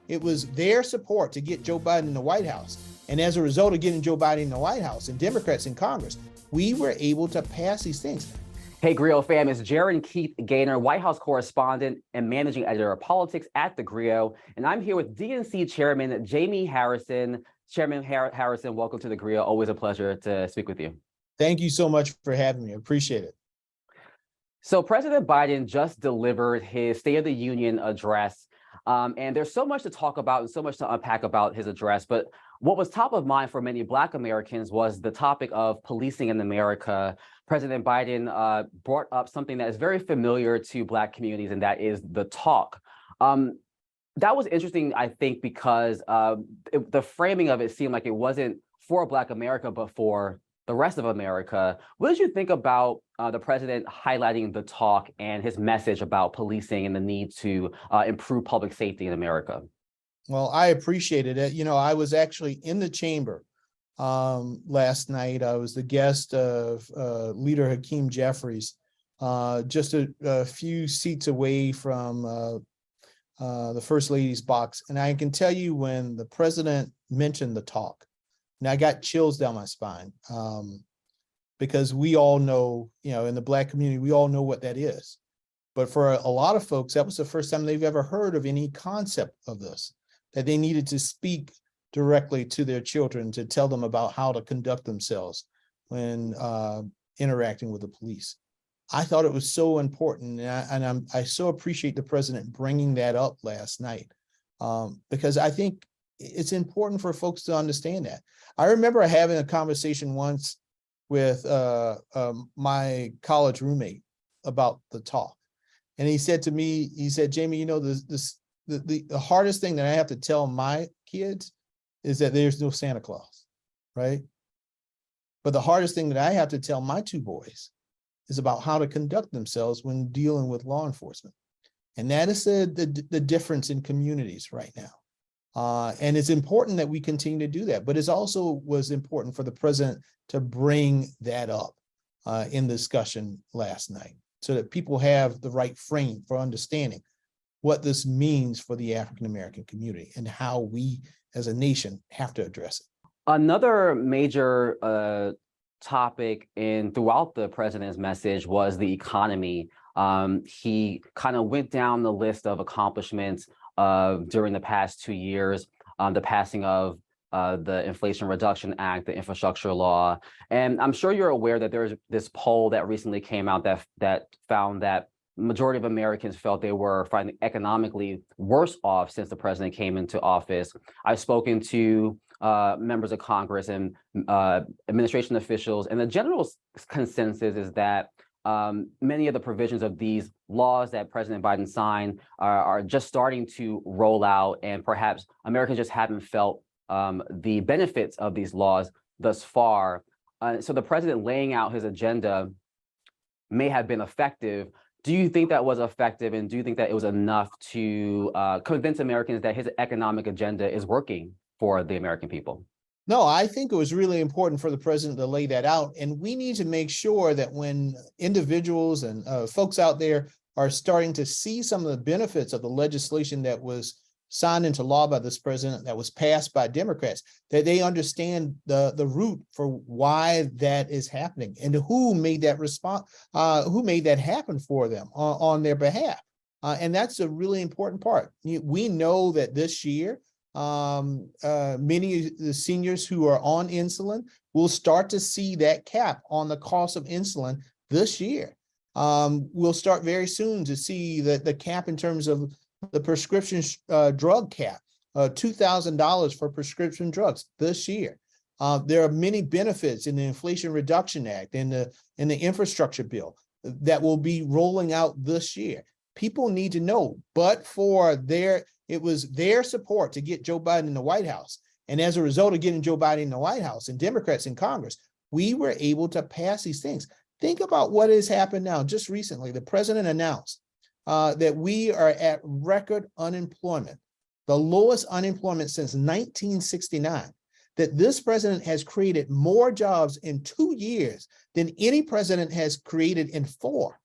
it was their support to get Joe Biden in the White House. And as a result of getting Joe Biden in the White House and Democrats in Congress, we were able to pass these things. Hey, GRIO fam, it's Jaron Keith Gaynor, White House correspondent and managing editor of politics at theGrio. And I'm here with DNC Chairman Jaime Harrison. Chairman Harrison, welcome to theGrio. Always a pleasure to speak with you. Thank you so much for having me. I appreciate it. So President Biden just delivered his State of the Union address. And there's so much to talk about and so much to unpack about his address. But what was top of mind for many Black Americans was the topic of policing in America. President Biden brought up something that is very familiar to Black communities, and that is the talk. That was interesting, I think, because the framing of it seemed like it wasn't for Black America, but for the rest of America. What did you think about the president highlighting the talk and his message about policing and the need to improve public safety in America? Well, I appreciated it. You know, I was actually in the chamber last night. I was the guest of Leader Hakeem Jeffries, just a few seats away from the First Lady's box. And I can tell you, when the president mentioned the talk, and I got chills down my spine, because we all know, you know, in the Black community, we all know what that is. But for a lot of folks, that was the first time they've ever heard of any concept of this, that they needed to speak directly to their children to tell them about how to conduct themselves when interacting with the police. I thought it was so important, and I so appreciate the president bringing that up last night, because I think it's important for folks to understand that. I remember having a conversation once with my college roommate about the talk, and he said to me, he said, "Jaime, you know, the hardest thing that I have to tell my kids is that there's no Santa Claus, right? But the hardest thing that I have to tell my two boys is about how to conduct themselves when dealing with law enforcement." And that is the difference in communities right now. And it's important that we continue to do that, but it also was important for the president to bring that up in the discussion last night, so that people have the right frame for understanding what this means for the African-American community and how we as a nation have to address it. Another major topic throughout the president's message was the economy. He kind of went down the list of accomplishments during the past 2 years, the passing of the Inflation Reduction Act, the infrastructure law. And I'm sure you're aware that there's this poll that recently came out that found that majority of Americans felt they were finding economically worse off since the president came into office. I've spoken to members of Congress and administration officials, and the general consensus is that many of the provisions of these laws that President Biden signed are just starting to roll out, and perhaps Americans just haven't felt the benefits of these laws thus far. So the president laying out his agenda may have been effective. Do you think that was effective, and do you think that it was enough to convince Americans that his economic agenda is working for the American people? No, I think it was really important for the president to lay that out. And we need to make sure that when individuals and folks out there are starting to see some of the benefits of the legislation that was signed into law by this president, that was passed by Democrats, that they understand the root for why that is happening and who made that who made that happen for them on their behalf. And that's a really important part. We know that this year, many of the seniors who are on insulin will start to see that cap on the cost of insulin this year. We'll start very soon to see the cap in terms of the prescription drug cap, $2,000 for prescription drugs this year. There are many benefits in the Inflation Reduction Act and the infrastructure bill that will be rolling out this year. People need to know, but it was their support to get Joe Biden in the White House. And as a result of getting Joe Biden in the White House and Democrats in Congress, we were able to pass these things. Think about what has happened now. Just recently, the president announced that we are at record unemployment, the lowest unemployment since 1969, that this president has created more jobs in 2 years than any president has created in 4.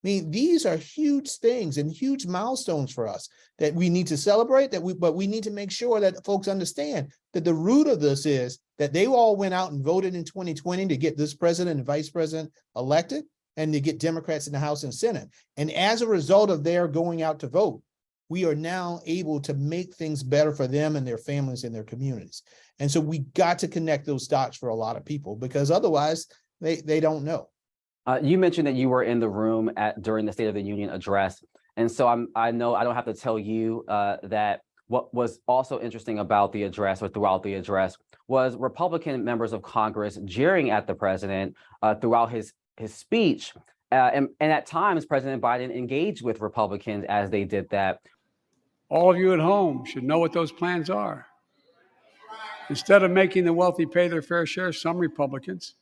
mean, these are huge things and huge milestones for us that we need to celebrate, but we need to make sure that folks understand that the root of this is that they all went out and voted in 2020 to get this president and vice president elected and to get Democrats in the House and Senate. And as a result of their going out to vote, we are now able to make things better for them and their families and their communities. And so we got to connect those dots for a lot of people, because otherwise they don't know. You mentioned that you were in the room during the State of the Union address. And so I know I don't have to tell you that what was also interesting about the address, or throughout the address, was Republican members of Congress jeering at the president throughout his speech. And at times, President Biden engaged with Republicans as they did that. All of you at home should know what those plans are. Instead of making the wealthy pay their fair share, some Republicans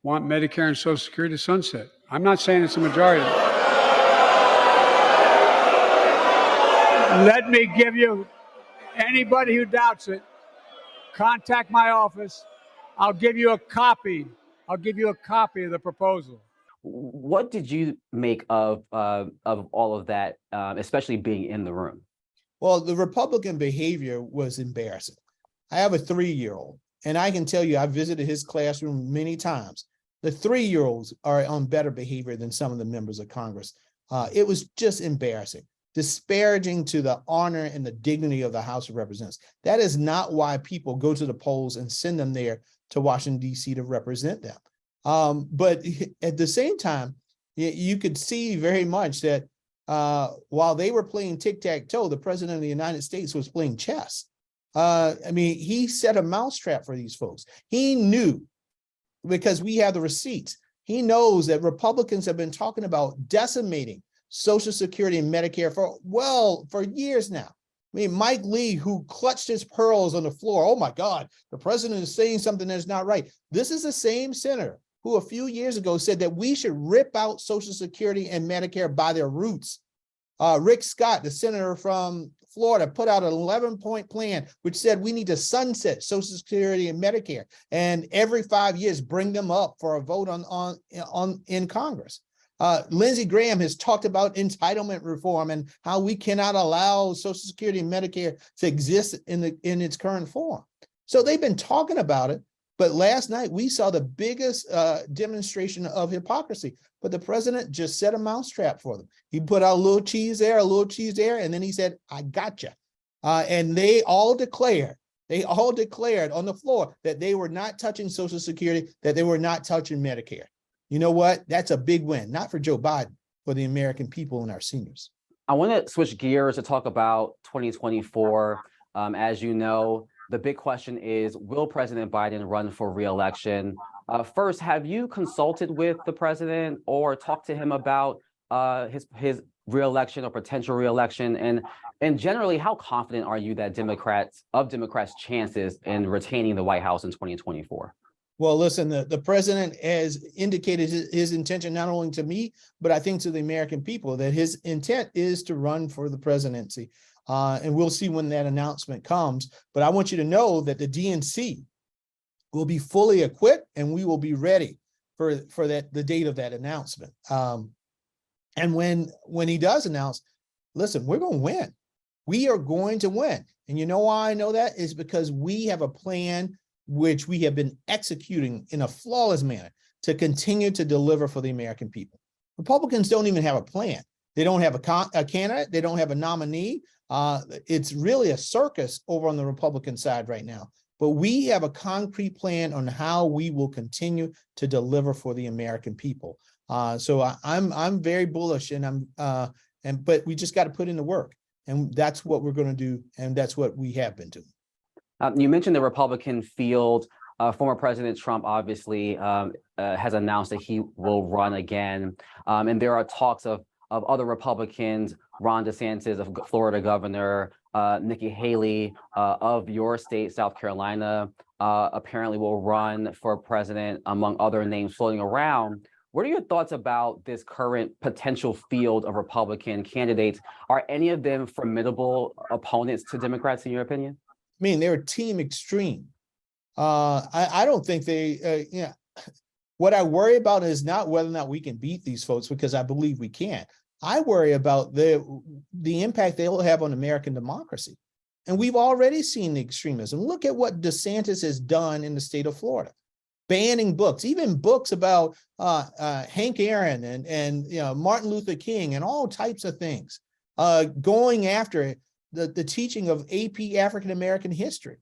want Medicare and Social Security to sunset. I'm not saying it's a majority. Let me give you, anybody who doubts it, contact my office. I'll give you a copy of the proposal. What did you make of all of that, especially being in the room? Well, the Republican behavior was embarrassing. I have a 3-year-old, and I can tell you, I visited his classroom many times. The 3-year-olds are on better behavior than some of the members of Congress. It was just embarrassing, disparaging to the honor and the dignity of the House of Representatives. That is not why people go to the polls and send them there to Washington, D.C. to represent them. But at the same time, you could see very much that while they were playing tic-tac-toe, the president of the United States was playing chess. I mean, he set a mousetrap for these folks. He knew, because we have the receipts, he knows that Republicans have been talking about decimating Social Security and Medicare for years now. I mean, Mike Lee, who clutched his pearls on the floor, oh my God, the president is saying something that's not right. This is the same senator who a few years ago said that we should rip out Social Security and Medicare by their roots. Rick Scott, the senator from Florida, put out an 11-point plan which said we need to sunset Social Security and Medicare, and every 5 years bring them up for a vote in Congress. Lindsey Graham has talked about entitlement reform and how we cannot allow Social Security and Medicare to exist in its current form. So they've been talking about it, but last night we saw the biggest demonstration of hypocrisy. But the president just set a mousetrap for them. He put out a little cheese there, and then he said, "I gotcha." And they all declared on the floor that they were not touching Social Security, that they were not touching Medicare. You know what? That's a big win, not for Joe Biden, for the American people and our seniors. I want to switch gears to talk about 2024. As you know, the big question is, will President Biden run for re-election? First, have you consulted with the president or talked to him about his re-election or potential re-election? And generally, how confident are you that Democrats' chances in retaining the White House in 2024? Well, listen, the president has indicated his intention, not only to me, but I think to the American people, that his intent is to run for the presidency. And we'll see when that announcement comes. But I want you to know that the DNC will be fully equipped, and we will be ready for the date of that announcement. And when he does announce, listen, we're going to win. We are going to win. And you know why I know that? Is because we have a plan which we have been executing in a flawless manner to continue to deliver for the American people. Republicans don't even have a plan. They don't have a candidate. They don't have a nominee. It's really a circus over on the Republican side right now. But we have a concrete plan on how we will continue to deliver for the American people. So I'm very bullish, but we just got to put in the work, and that's what we're going to do, and that's what we have been doing. You mentioned the Republican field. Former President Trump obviously has announced that he will run again, and there are talks of other Republicans, Ron DeSantis, of Florida governor, Nikki Haley of your state, South Carolina, apparently will run for president, among other names floating around. What are your thoughts about this current potential field of Republican candidates? Are any of them formidable opponents to Democrats, in your opinion? I mean, they're team extreme. I don't think What I worry about is not whether or not we can beat these folks, because I believe we can. I worry about the impact they will have on American democracy. And we've already seen the extremism. Look at what DeSantis has done in the state of Florida, banning books, even books about Hank Aaron and Martin Luther King and all types of things, going after the teaching of AP African American history.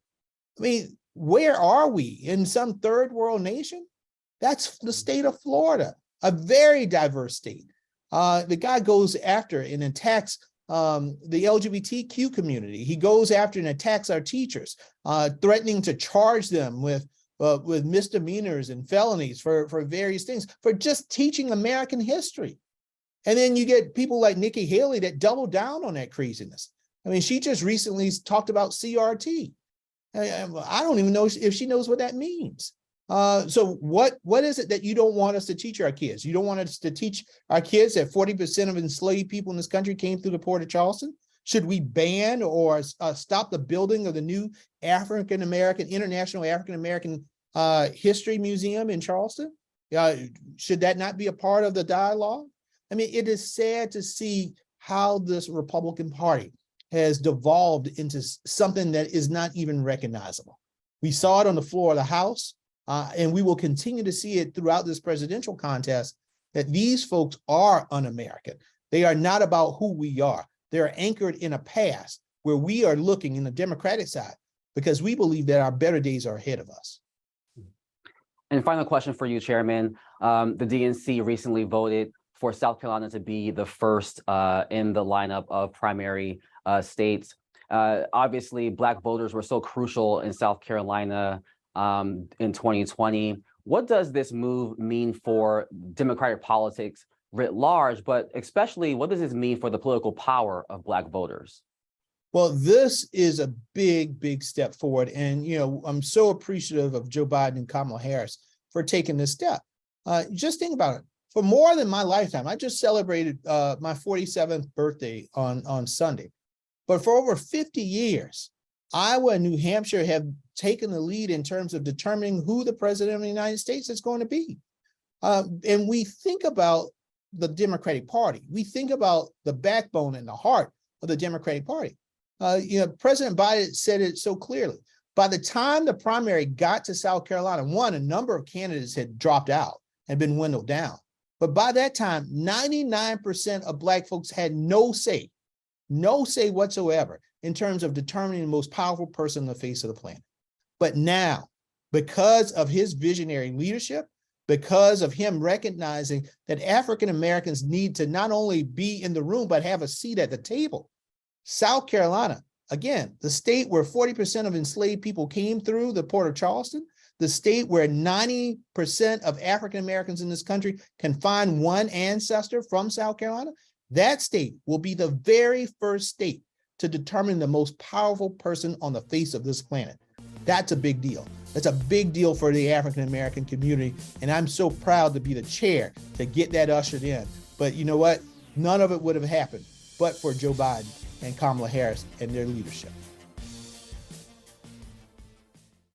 I mean, where are we? In some third world nation? That's the state of Florida, a very diverse state. The guy goes after and attacks the LGBTQ community. He goes after and attacks our teachers, threatening to charge them with misdemeanors and felonies for various things, for just teaching American history. And then you get people like Nikki Haley that double down on that craziness. I mean, she just recently talked about CRT. I don't even know if she knows what that means. So what is it that you don't want us to teach our kids? You don't want us to teach our kids that 40% of enslaved people in this country came through the port of Charleston? Should we ban or stop the building of the new International African American History Museum in Charleston? Should that not be a part of the dialogue? I mean, it is sad to see how this Republican Party has devolved into something that is not even recognizable. We saw it on the floor of the House, and we will continue to see it throughout this presidential contest, that these folks are un-American. They are not about who we are. They're anchored in a past where we are looking in the Democratic side because we believe that our better days are ahead of us. And final question for you, Chairman. The DNC recently voted for South Carolina to be the first in the lineup of primary states. Obviously, Black voters were so crucial in South Carolina in 2020. What does this move mean for Democratic politics writ large, but especially what does this mean for the political power of Black voters? Well, this is a big, big step forward. And, I'm so appreciative of Joe Biden and Kamala Harris for taking this step. Just think about it. For more than my lifetime, I just celebrated my 47th birthday on Sunday. But for over 50 years, Iowa and New Hampshire have taken the lead in terms of determining who the president of the United States is going to be. And we think about the Democratic Party. We think about the backbone and the heart of the Democratic Party. President Biden said it so clearly. By the time the primary got to South Carolina, a number of candidates had dropped out and been dwindled down. But by that time, 99% of Black folks had no say whatsoever in terms of determining the most powerful person on the face of the planet. But now, because of his visionary leadership, because of him recognizing that African Americans need to not only be in the room, but have a seat at the table, South Carolina, again, the state where 40% of enslaved people came through the port of Charleston, the state where 90% of African Americans in this country can find one ancestor from South Carolina, that state will be the very first state to determine the most powerful person on the face of this planet. That's a big deal. That's a big deal for the African American community. And I'm so proud to be the chair to get that ushered in. But you know what? None of it would have happened but for Joe Biden and Kamala Harris and their leadership.